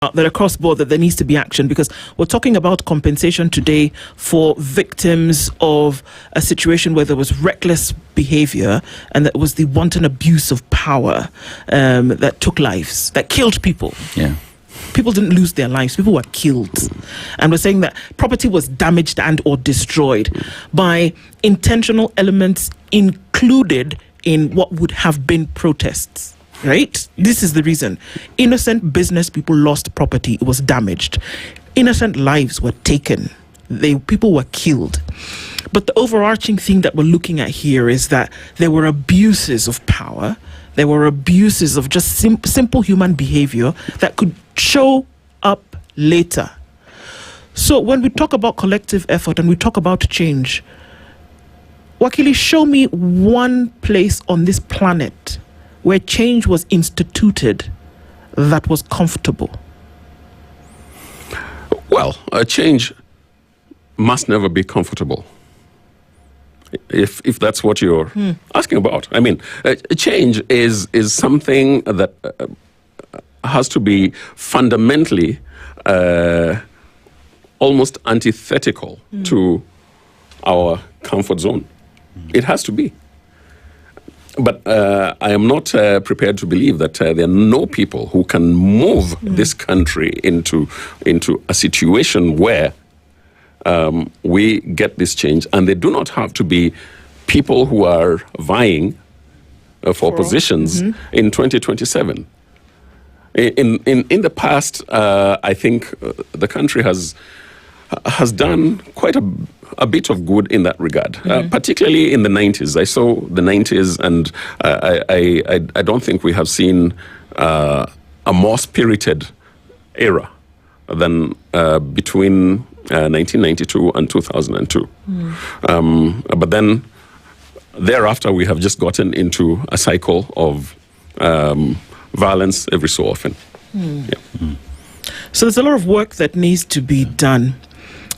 that across board that there needs to be action, because we're talking about compensation today for victims of a situation where there was reckless behavior and that was the wanton abuse of power that took lives, that killed people. Yeah. People didn't lose their lives, people were killed. And we're saying that property was damaged and or destroyed by intentional elements included in what would have been protests. Right? This is the reason. Innocent business people lost property. It was damaged. Innocent lives were taken. People were killed. But the overarching thing that we're looking at here is that there were abuses of power. There were abuses of just simple human behavior that could show up later. So when we talk about collective effort and we talk about change, Wakili, show me one place on this planet where change was instituted that was comfortable. Well, a change must never be comfortable, if that's what you're asking about. I mean, a change is something that has to be fundamentally almost antithetical to our comfort zone. It has to be. But I am not prepared to believe that there are no people who can move this country into a situation where we get this change. And they do not have to be people who are vying for positions in 2027. In the past, I think the country has done quite a bit of good in that regard, particularly in the 90s. I saw the 90s, and I don't think we have seen a more spirited era than between 1992 and 2002. But then thereafter, we have just gotten into a cycle of violence every so often. So there's a lot of work that needs to be done.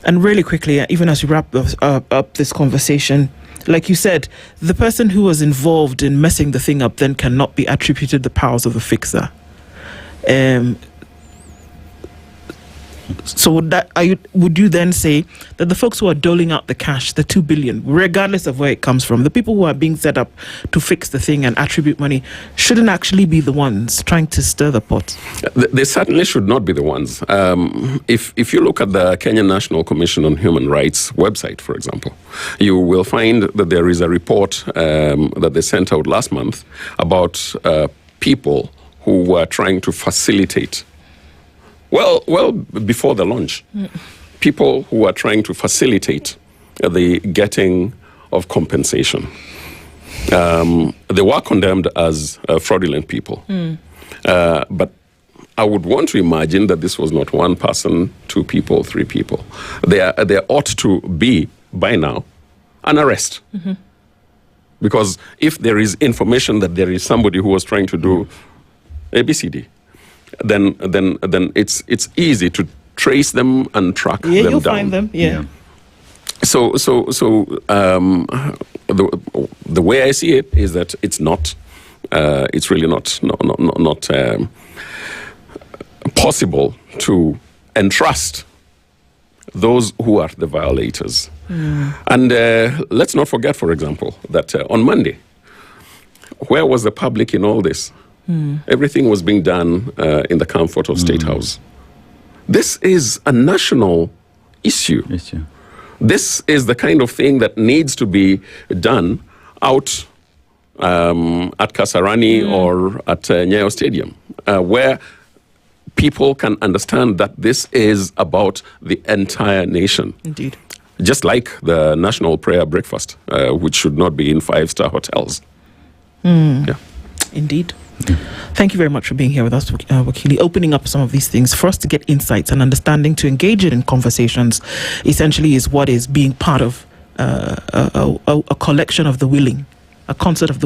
And really quickly, even as we wrap up this conversation, like you said, the person who was involved in messing the thing up then cannot be attributed the powers of a fixer. So would you then say that the folks who are doling out the cash, the 2 billion, regardless of where it comes from, the people who are being set up to fix the thing and attribute money, shouldn't actually be the ones trying to stir the pot? They certainly should not be the ones. If you look at the Kenya National Commission on Human Rights website, for example, you will find that there is a report that they sent out last month about people who were trying to facilitate. Well, before the launch, people who are trying to facilitate the getting of compensation. They were condemned as fraudulent people. But I would want to imagine that this was not one person, 2 people, 3 people. There ought to be, by now, an arrest. Because if there is information that there is somebody who was trying to do ABCD, then it's easy to trace them and track them down. You'll find them. Yeah. So the way I see it is that it's not. It's really not possible to entrust those who are the violators. And let's not forget, for example, that on Monday, where was the public in all this? Everything was being done in the comfort of State House. This is a national issue. This is the kind of thing that needs to be done out at Kasarani or at Nyayo Stadium, where people can understand that this is about the entire nation. Indeed. Just like the National Prayer Breakfast, which should not be in 5-star hotels. Yeah. Indeed. Thank you very much for being here with us, Wakili, opening up some of these things for us to get insights and understanding, to engage in conversations, essentially is what is being part of a collection of the willing, a concert of the